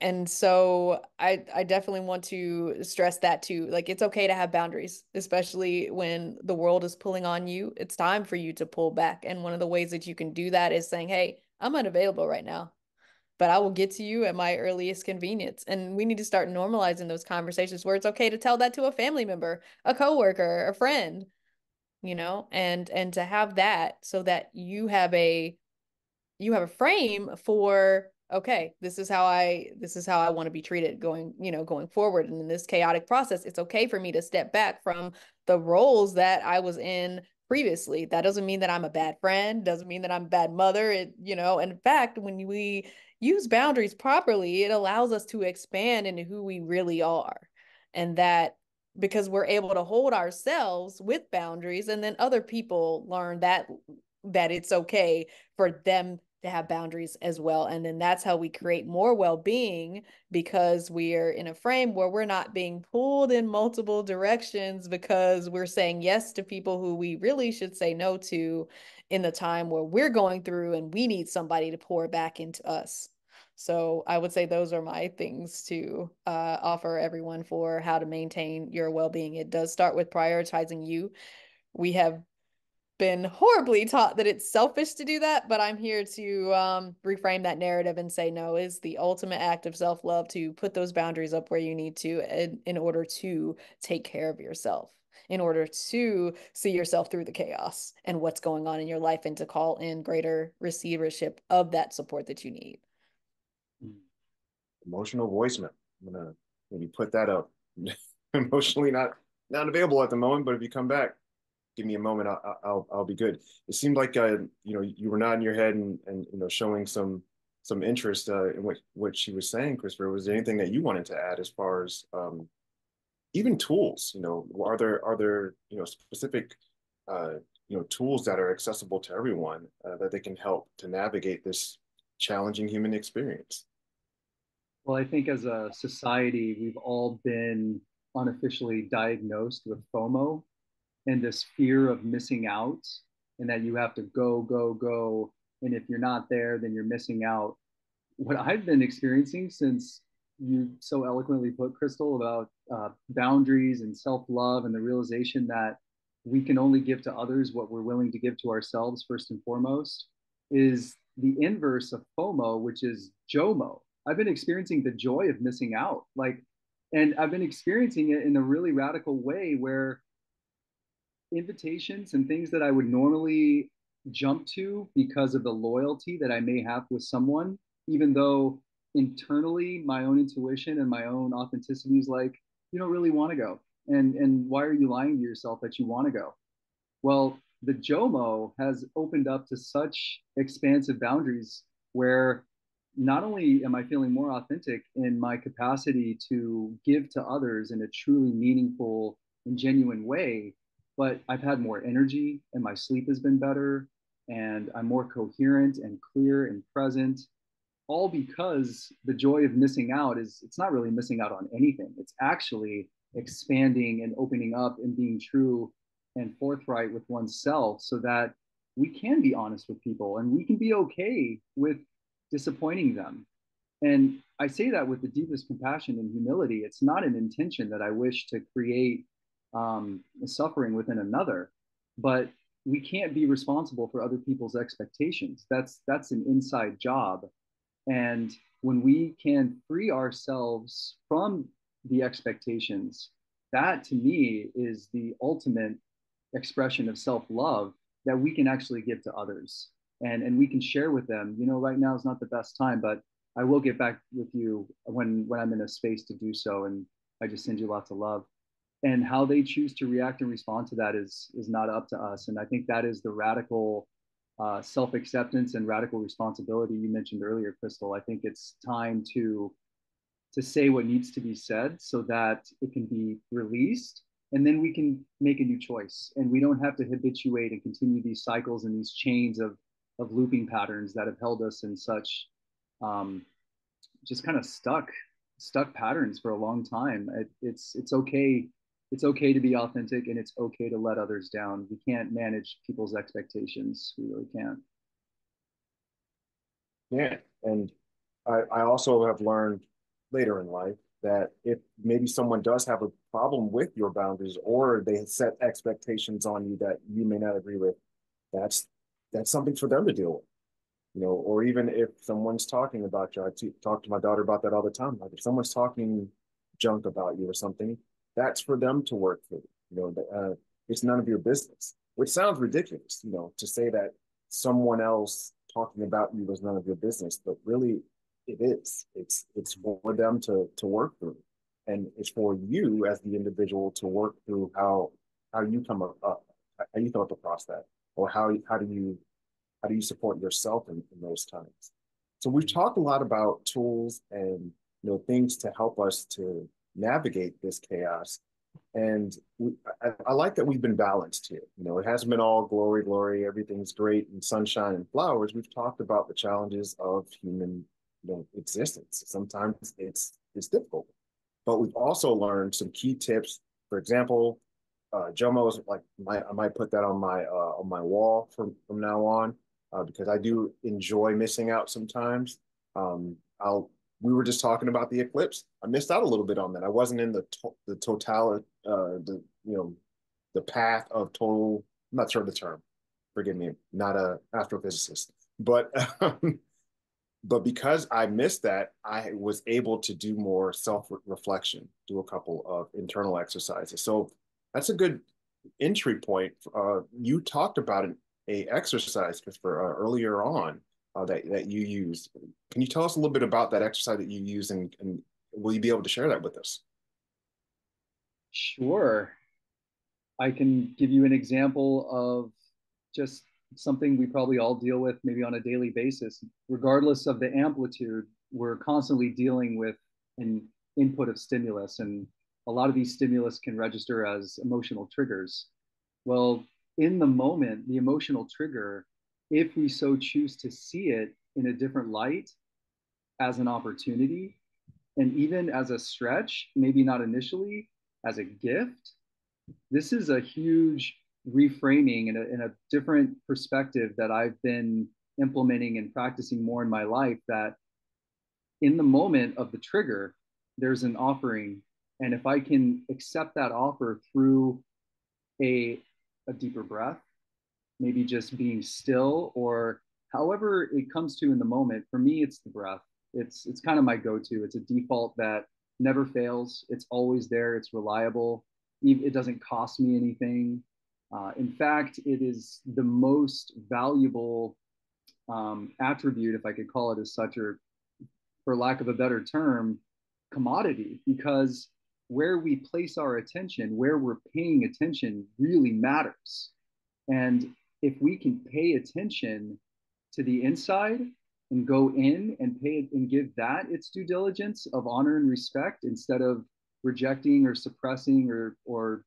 and so I definitely want to stress that too. Like, it's okay to have boundaries, especially when the world is pulling on you. It's time for you to pull back. And one of the ways that you can do that is saying, "Hey, I'm unavailable right now, but I will get to you at my earliest convenience." And we need to start normalizing those conversations where it's okay to tell that to a family member, a coworker, a friend, and to have that so that you have a frame for, okay, this is how I want to be treated going forward. And in this chaotic process, it's okay for me to step back from the roles that I was in previously. That doesn't mean that I'm a bad friend, doesn't mean that I'm a bad mother. And in fact, when we use boundaries properly, it allows us to expand into who we really are. And that because we're able to hold ourselves with boundaries, and then other people learn that it's okay for them to have boundaries as well. And then that's how we create more well-being, because we're in a frame where we're not being pulled in multiple directions because we're saying yes to people who we really should say no to in the time where we're going through and we need somebody to pour back into us. So I would say those are my things to offer everyone for how to maintain your well-being. It does start with prioritizing you. We have been horribly taught that it's selfish to do that, but I'm here to reframe that narrative and say no, is the ultimate act of self-love to put those boundaries up where you need to in order to take care of yourself, in order to see yourself through the chaos and what's going on in your life, and to call in greater receivership of that support that you need. Emotional voicemail. I'm gonna maybe put that up. Emotionally not available at the moment, but if you come back, give me a moment. I'll be good. It seemed like you were nodding your head and showing some interest in what she was saying, Christopher. Was there anything that you wanted to add as far as even tools? Are there specific tools that are accessible to everyone that they can help to navigate this challenging human experience? Well, I think as a society, we've all been unofficially diagnosed with FOMO, and this fear of missing out, and that you have to go, go, go. And if you're not there, then you're missing out. What I've been experiencing, since you so eloquently put, Crystal, about boundaries and self love, and the realization that we can only give to others what we're willing to give to ourselves, first and foremost, is the inverse of FOMO, which is JOMO. I've been experiencing the joy of missing out. And I've been experiencing it in a really radical way where invitations and things that I would normally jump to because of the loyalty that I may have with someone, even though internally my own intuition and my own authenticity is like, you don't really want to go. And why are you lying to yourself that you want to go? Well, the JOMO has opened up to such expansive boundaries where not only am I feeling more authentic in my capacity to give to others in a truly meaningful and genuine way, but I've had more energy and my sleep has been better and I'm more coherent and clear and present, all because the joy of missing out is, it's not really missing out on anything. It's actually expanding and opening up and being true and forthright with oneself, so that we can be honest with people and we can be okay with disappointing them. And I say that with the deepest compassion and humility. It's not an intention that I wish to create suffering within another, but we can't be responsible for other people's expectations. That's an inside job. And when we can free ourselves from the expectations, that to me is the ultimate expression of self love that we can actually give to others. And we can share with them, right now is not the best time, but I will get back with you when I'm in a space to do so. And I just send you lots of love. And how they choose to react and respond to that is not up to us. And I think that is the radical self-acceptance and radical responsibility you mentioned earlier, Crystal. I think it's time to say what needs to be said so that it can be released, and then we can make a new choice, and we don't have to habituate and continue these cycles and these chains of looping patterns that have held us in such um, just kind of stuck patterns for a long time. It's okay. It's okay to be authentic, and it's okay to let others down. We can't manage people's expectations. We really can't. Yeah. And I also have learned later in life that if maybe someone does have a problem with your boundaries, or they set expectations on you that you may not agree with, that's that's something for them to deal with. Or even if someone's talking about you, talk to my daughter about that all the time. Like, if someone's talking junk about you or something, that's for them to work through. It's none of your business, which sounds ridiculous, to say that someone else talking about you is none of your business, but really it is. It's for them to work through, and it's for you as the individual to work through how you come up, how you come up across that, or how do you support yourself in those times. So we've talked a lot about tools and things to help us to navigate this chaos. And I like that we've been balanced here. You know, it hasn't been all glory, glory, everything's great and sunshine and flowers. We've talked about the challenges of human, existence. Sometimes it's difficult, but we've also learned some key tips. For example, Jomo is like I might put that on my wall from now on, because I do enjoy missing out sometimes. I'll We were just talking about the eclipse. I missed out a little bit on that. I wasn't in the total the path of total. I'm not sure of the term. Forgive me, not a astrophysicist, but but because I missed that, I was able to do more self reflection, do a couple of internal exercises. So that's a good entry point. You talked about a exercise, Christopher, earlier on, that you used. Can you tell us a little bit about that exercise that you use, and will you be able to share that with us? Sure. I can give you an example of just something we probably all deal with maybe on a daily basis. Regardless of the amplitude, we're constantly dealing with an input of stimulus, and a lot of these stimulus can register as emotional triggers. Well, in the moment, the emotional trigger, if we so choose to see it in a different light as an opportunity, and even as a stretch, maybe not initially, as a gift, this is a huge reframing and a different perspective that I've been implementing and practicing more in my life. That in the moment of the trigger, there's an offering. And if I can accept that offer through a, a deeper breath, maybe just being still, or however it comes to in the moment, for me, it's the breath. It's kind of my go-to. It's a default that never fails. It's always there. It's reliable. It doesn't cost me anything. In fact, it is the most valuable attribute, if I could call it as such, or for lack of a better term, commodity, because where we place our attention, where we're paying attention, really matters. And if we can pay attention to the inside and go in and pay it and give that its due diligence of honor and respect instead of rejecting or suppressing or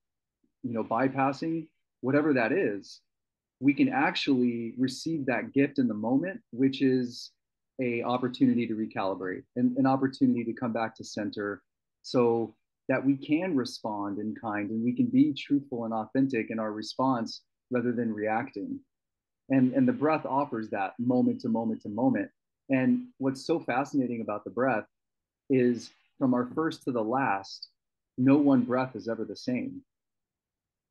bypassing whatever that is, we can actually receive that gift in the moment, which is a opportunity to recalibrate and an opportunity to come back to center, so that we can respond in kind and we can be truthful and authentic in our response rather than reacting. And the breath offers that moment to moment to moment. And what's so fascinating about the breath is from our first to the last, no one breath is ever the same.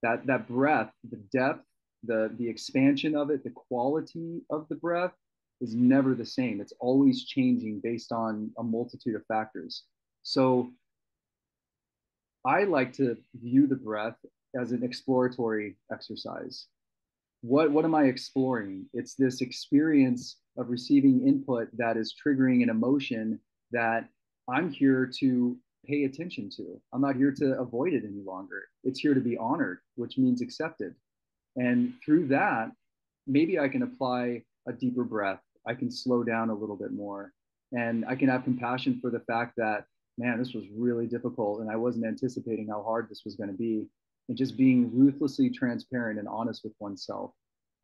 That breath, the depth, the expansion of it, the quality of the breath is never the same. It's always changing based on a multitude of factors. So I like to view the breath as an exploratory exercise. What am I exploring? It's this experience of receiving input that is triggering an emotion that I'm here to pay attention to. I'm not here to avoid it any longer. It's here to be honored, which means accepted. And through that, maybe I can apply a deeper breath. I can slow down a little bit more. And I can have compassion for the fact that, man, this was really difficult. And I wasn't anticipating how hard this was going to be. And just being ruthlessly transparent and honest with oneself.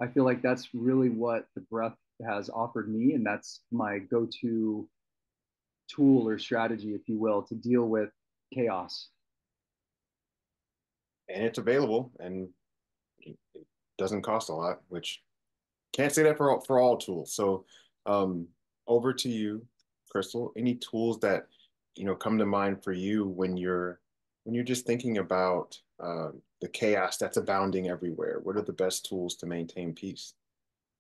I feel like that's really what the breath has offered me. And that's my go to tool or strategy, if you will, to deal with chaos. And it's available, and it doesn't cost a lot, which can't say that for all tools. So, um, over to you, Crystal. Any tools that come to mind for you when you're just thinking about the chaos that's abounding everywhere? What are the best tools to maintain peace?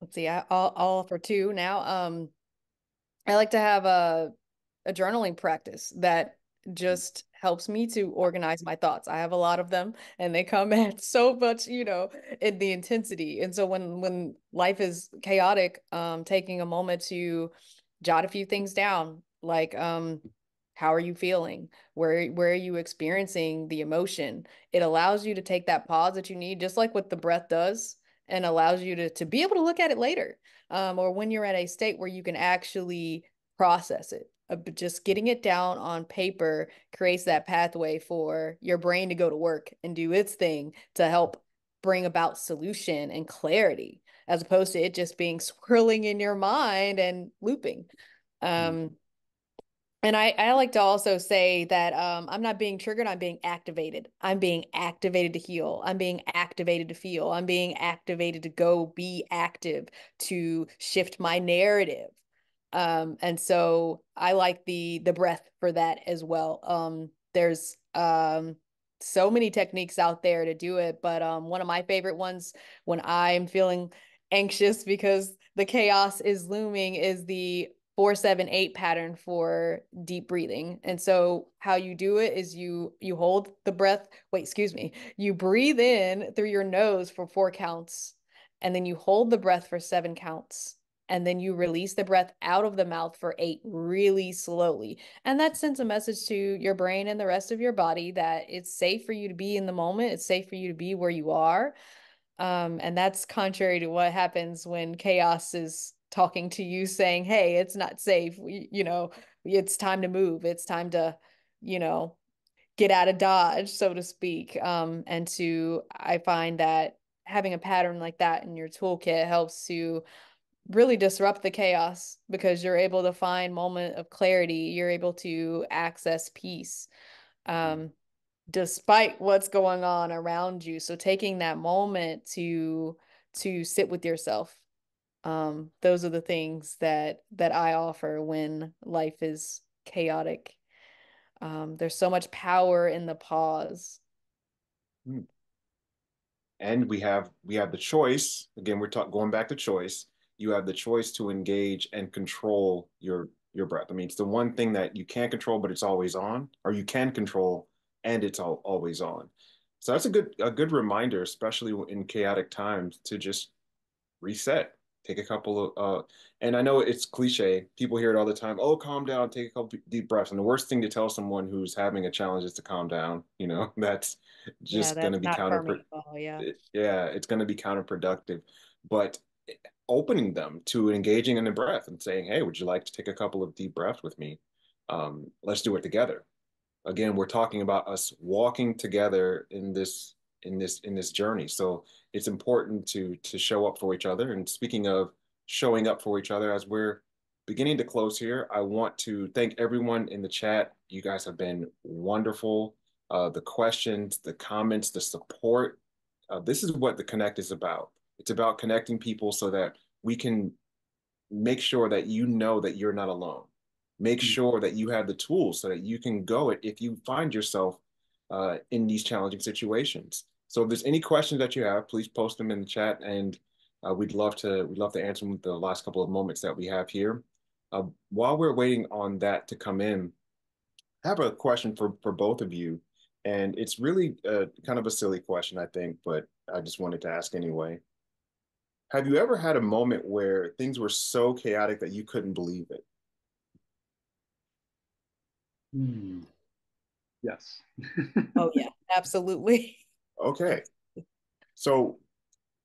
Let's see, I'll offer two now. I like to have a journaling practice that just helps me to organize my thoughts. I have a lot of them and they come at so much, in the intensity. And so when life is chaotic, taking a moment to jot a few things down, like how are you feeling? Where are you experiencing the emotion? It allows you to take that pause that you need, just like what the breath does, and allows you to be able to look at it later, or when you're at a state where you can actually process it. But just getting it down on paper creates that pathway for your brain to go to work and do its thing to help bring about solution and clarity, as opposed to it just being swirling in your mind and looping. Um, and I like to also say that I'm not being triggered, I'm being activated. I'm being activated to heal. I'm being activated to feel. I'm being activated to go be active, to shift my narrative. And so I like the breath for that as well. There's so many techniques out there to do it, but one of my favorite ones when I'm feeling anxious because the chaos is looming is the 4-7-8 pattern for deep breathing. And so how you do it is you hold the breath, wait, excuse me. You breathe in through your nose for 4 counts, and then you hold the breath for 7 counts. And then you release the breath out of the mouth for 8 really slowly. And that sends a message to your brain and the rest of your body that it's safe for you to be in the moment. It's safe for you to be where you are. And that's contrary to what happens when chaos is talking to you saying, hey, it's not safe. It's time to move. It's time to, you know, get out of Dodge, so to speak. I find that having a pattern like that in your toolkit helps to really disrupt the chaos because you're able to find moment of clarity. You're able to access peace. Um, despite what's going on around you. So taking that moment to sit with yourself. Those are the things that I offer when life is chaotic. There's so much power in the pause. Hmm. And we have the choice. Again, we're going back to choice. You have the choice to engage and control your breath. I mean, it's the one thing that you can't control, but it's always on, or you can control and it's always on. So that's a good reminder, especially in chaotic times, to just reset. Take a couple of and I know it's cliche. People hear it all the time. Oh, calm down, take a couple deep breaths. And the worst thing to tell someone who's having a challenge is to calm down. That's Yeah, just going to that's be not for me. Oh, yeah. yeah, it's going to be counterproductive. But opening them to engaging in the breath and saying, "Hey, would you like to take a couple of deep breaths with me? Let's do it together." Again, we're talking about us walking together in this journey. So it's important to show up for each other. And speaking of showing up for each other, as we're beginning to close here, I want to thank everyone in the chat. You guys have been wonderful. The questions, the comments, the support. This is what the Connect is about. It's about connecting people so that we can make sure that you know that you're not alone. Make sure that you have the tools so that you can go it if you find yourself in these challenging situations. So if there's any questions that you have, please post them in the chat, and we'd love to answer them with the last couple of moments that we have here. While we're waiting on that to come in, I have a question for both of you, and it's really kind of a silly question, I think, but I just wanted to ask anyway. Have you ever had a moment where things were so chaotic that you couldn't believe it? Hmm. Yes. Oh, yeah, absolutely. Okay. So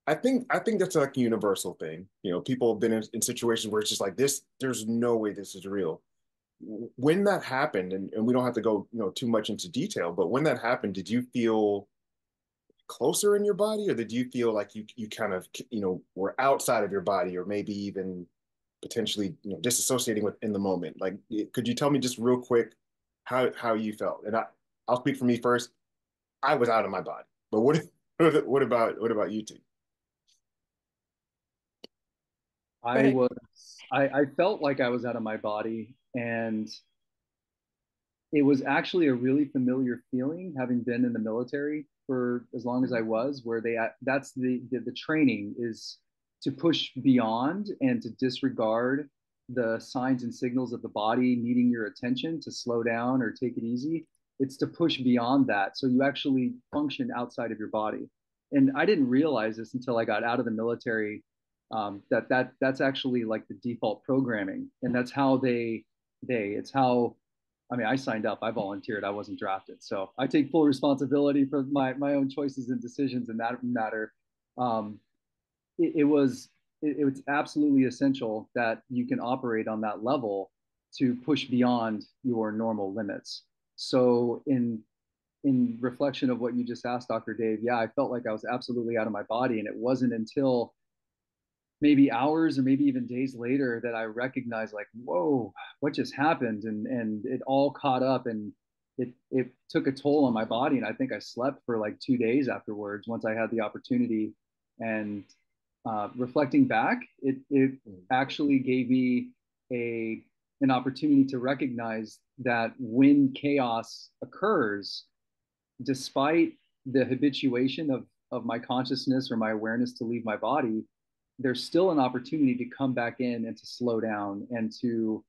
I think that's like a universal thing. People have been in situations where it's just like this, there's no way this is real. When that happened, and we don't have to go, too much into detail, but when that happened, did you feel closer in your body, or did you feel like you kind of, were outside of your body, or maybe even potentially, disassociating with in the moment? Like, could you tell me just real quick how you felt? And I'll speak for me first. I was out of my body, but what about you two? I was I felt like I was out of my body, and it was actually a really familiar feeling having been in the military for as long as I was, where that's the training is to push beyond and to disregard the signs and signals of the body needing your attention to slow down or take it easy. It's to push beyond that so you actually function outside of your body. And I didn't realize this until I got out of the military, that's actually like the default programming, and that's how it's how, I mean, I signed up, I volunteered, I wasn't drafted. So I take full responsibility for my own choices and decisions in that matter. Um, it was absolutely essential that you can operate on that level to push beyond your normal limits. So in reflection of what you just asked, Dr. Dave, yeah, I felt like I was absolutely out of my body. And it wasn't until maybe hours or maybe even days later that I recognized, like, whoa, what just happened? And it all caught up, and it took a toll on my body. And I think I slept for like 2 days afterwards once I had the opportunity. And reflecting back, it actually gave me a an opportunity to recognize that when chaos occurs, despite the habituation of my consciousness or my awareness to leave my body, there's still an opportunity to come back in and to slow down and to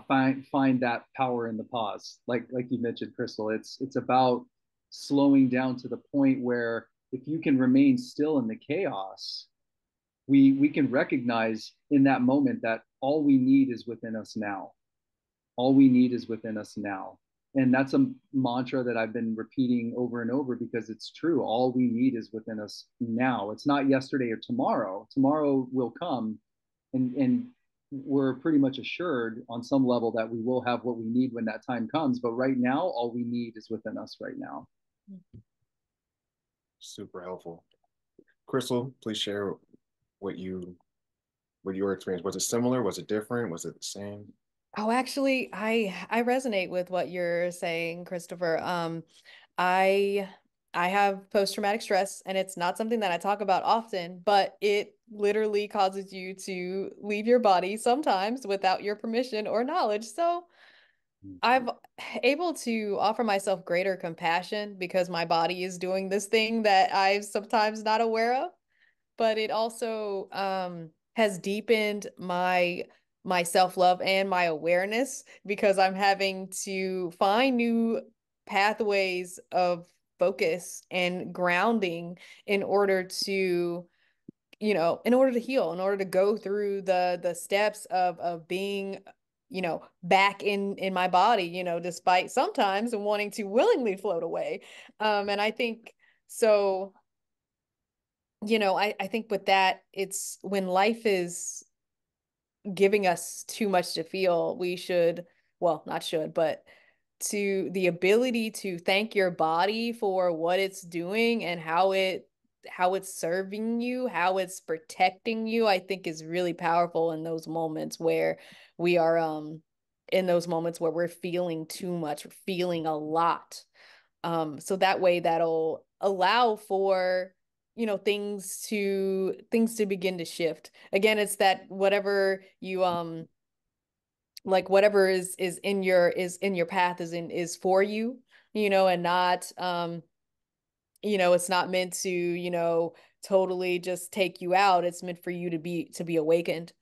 find that power in the pause. Like you mentioned, Crystal, it's about slowing down to the point where if you can remain still in the chaos, we can recognize in that moment that all we need is within us now. All we need is within us now. And that's a mantra that I've been repeating over and over because it's true. All we need is within us now. It's not yesterday or tomorrow. Tomorrow will come, and we're pretty much assured on some level that we will have what we need when that time comes. But right now, all we need is within us right now. Super helpful. Crystal, please share what you what your experience was. It similar? Was it different? Was it the same? Oh, actually, I resonate with what you're saying, Christopher. I I have post-traumatic stress, and it's not something that I talk about often, but it literally causes you to leave your body sometimes without your permission or knowledge. So I've able to offer myself greater compassion because my body is doing this thing that I'm sometimes not aware of, but it also has deepened my self-love and my awareness because I'm having to find new pathways of focus and grounding in order to, in order to heal, in order to go through the steps of being, back in my body, despite sometimes wanting to willingly float away. And I think so, I think with that, it's when life is giving us too much to feel, we should, well, not should, but to the ability to thank your body for what it's doing and how it's serving you, how it's protecting you, I think is really powerful in those moments where we are in those moments where we're feeling too much, we're feeling a lot. So that way that'll allow for, things to begin to shift. Again, it's that whatever you like whatever is in your path is for you, and not it's not meant to, totally just take you out. It's meant for you to be awakened,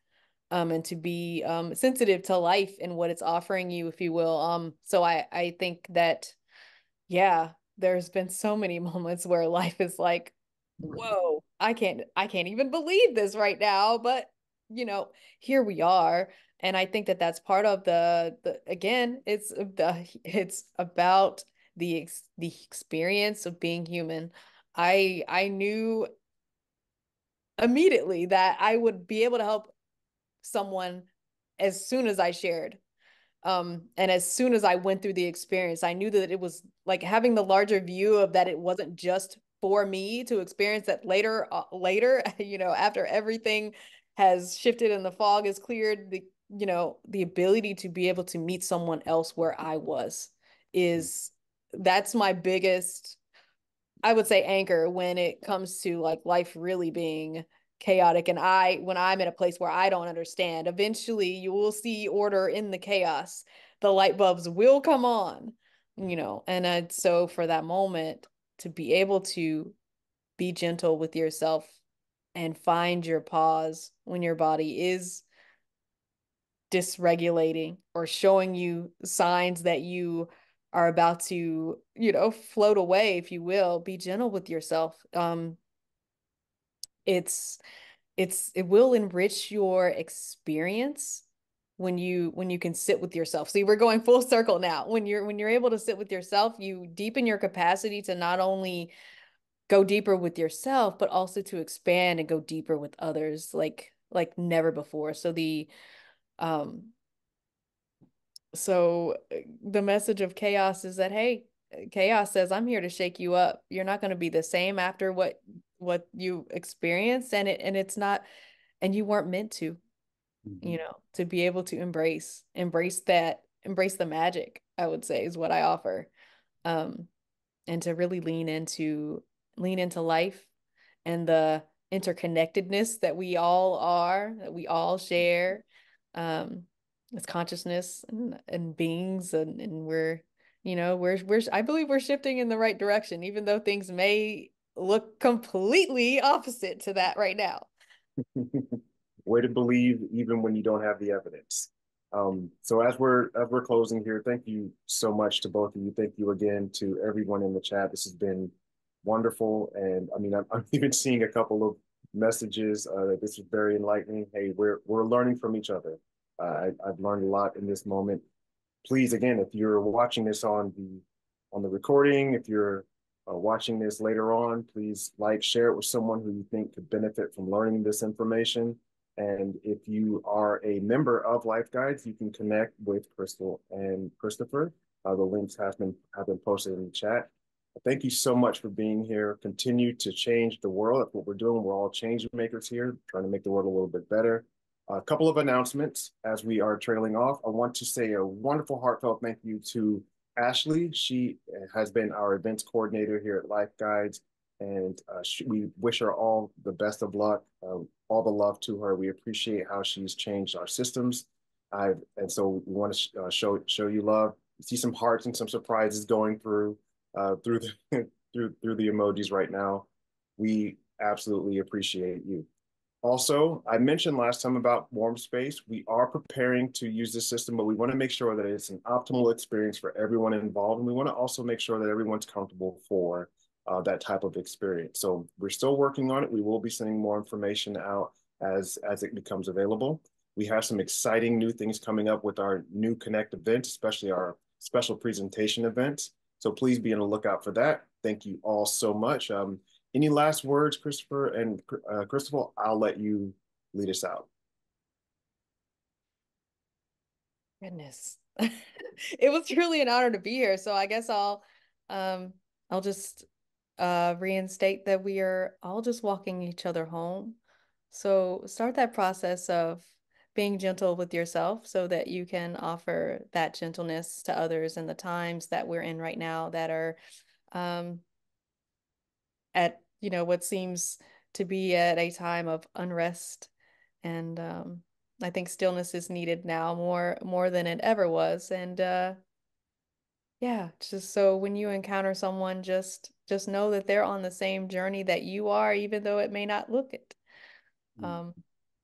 and to be sensitive to life and what it's offering you, if you will. So I think that, yeah, there's been so many moments where life is like, whoa, I can't even believe this right now, but here we are. And I think that that's part of the again, it's about the experience of being human. I knew immediately that I would be able to help someone as soon as I shared. And as soon as I went through the experience, I knew that it was like having the larger view of that it wasn't just for me to experience that later, after everything has shifted and the fog is cleared, the ability to be able to meet someone else where I was is that's my biggest, I would say, anchor when it comes to like life really being chaotic. And when I'm in a place where I don't understand, eventually you will see order in the chaos. The light bulbs will come on, and so for that moment to be able to be gentle with yourself and find your pause when your body is dysregulating or showing you signs that you are about to, float away, if you will, be gentle with yourself. It's it will enrich your experience when you can sit with yourself. See, we're going full circle now. When you're able to sit with yourself, you deepen your capacity to not only go deeper with yourself, but also to expand and go deeper with others like never before. So um So the message of chaos is that, hey, chaos says, I'm here to shake you up. You're not going to be the same after what you experienced, and it's not, and you weren't meant to, Mm-hmm. to be able to embrace the magic, I would say, is what I offer. Um, and to really lean into life and the interconnectedness that we all are, that we all share, as consciousness and beings, and we're I believe we're shifting in the right direction, even though things may look completely opposite to that right now. Way to believe even when you don't have the evidence. So as we're closing here, thank you so much to both of you. Thank you again to everyone in the chat. This has been wonderful, and I mean, I'm even seeing a couple of messages that this is very enlightening. Hey, we're learning from each other. I've learned a lot in this moment. Please, again, if you're watching this on the recording, if you're watching this later on, please like, share it with someone who you think could benefit from learning this information. And if you are a member of LifeGuides, you can connect with Crystal and Christopher. The links have been posted in the chat. Thank you so much for being here. Continue to change the world. That's what we're doing. We're all change makers here, trying to make the world a little bit better. A couple of announcements as we are trailing off. I want to say a wonderful, heartfelt thank you to Ashley. She has been our events coordinator here at Life Guides, and we wish her all the best of luck, all the love to her. We appreciate how she's changed our systems. And so we want to show you love. You see some hearts and some surprises going through the through the emojis right now. We absolutely appreciate you. Also, I mentioned last time about warm space. We are preparing to use this system, but we want to make sure that it's an optimal experience for everyone involved. And we want to also make sure that everyone's comfortable for that type of experience. So we're still working on it. We will be sending more information out as it becomes available. We have some exciting new things coming up with our new Connect event, especially our special presentation events. So please be on the lookout for that. Thank you all so much. Any last words, Christopher and Christopher? I'll let you lead us out. Goodness. It was truly an honor to be here. So I guess I'll just reinstate that we are all just walking each other home. So start that process of being gentle with yourself so that you can offer that gentleness to others in the times that we're in right now that are um at what seems to be at a time of unrest, and I think stillness is needed now more than it ever was. And yeah, just so when you encounter someone, just know that they're on the same journey that you are, even though it may not look it. um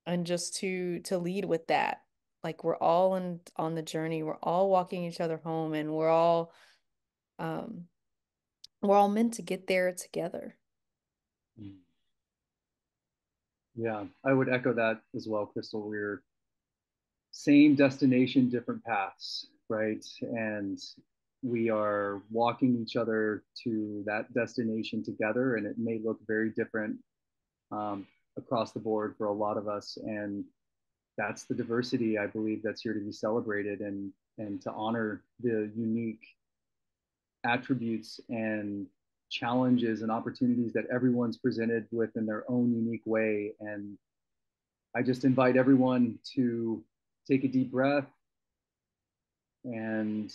and just to lead with that, like on the journey, we're all walking each other home, and um we're all meant to get there together. Yeah, I would echo that as well, Crystal. We're same destination, different paths, right? And we are walking each other to that destination together, and it may look very different um, across the board for a lot of us. And that's the diversity, I believe, that's here to be celebrated, and to honor the unique attributes and challenges and opportunities that everyone's presented with in their own unique way. And I just invite everyone to take a deep breath and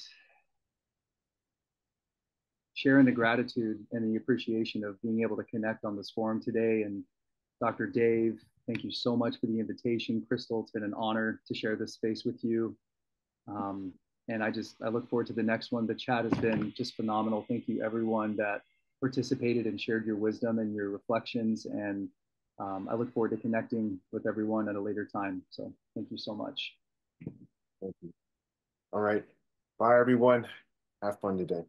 share in the gratitude and the appreciation of being able to connect on this forum today. And Dr. Dave, thank you so much for the invitation. Crystal, it's been an honor to share this space with you. And I look forward to the next one. The chat has been just phenomenal. Thank you, everyone that participated and shared your wisdom and your reflections. And I look forward to connecting with everyone at a later time. So thank you so much. Thank you. All right. Bye, everyone. Have fun today.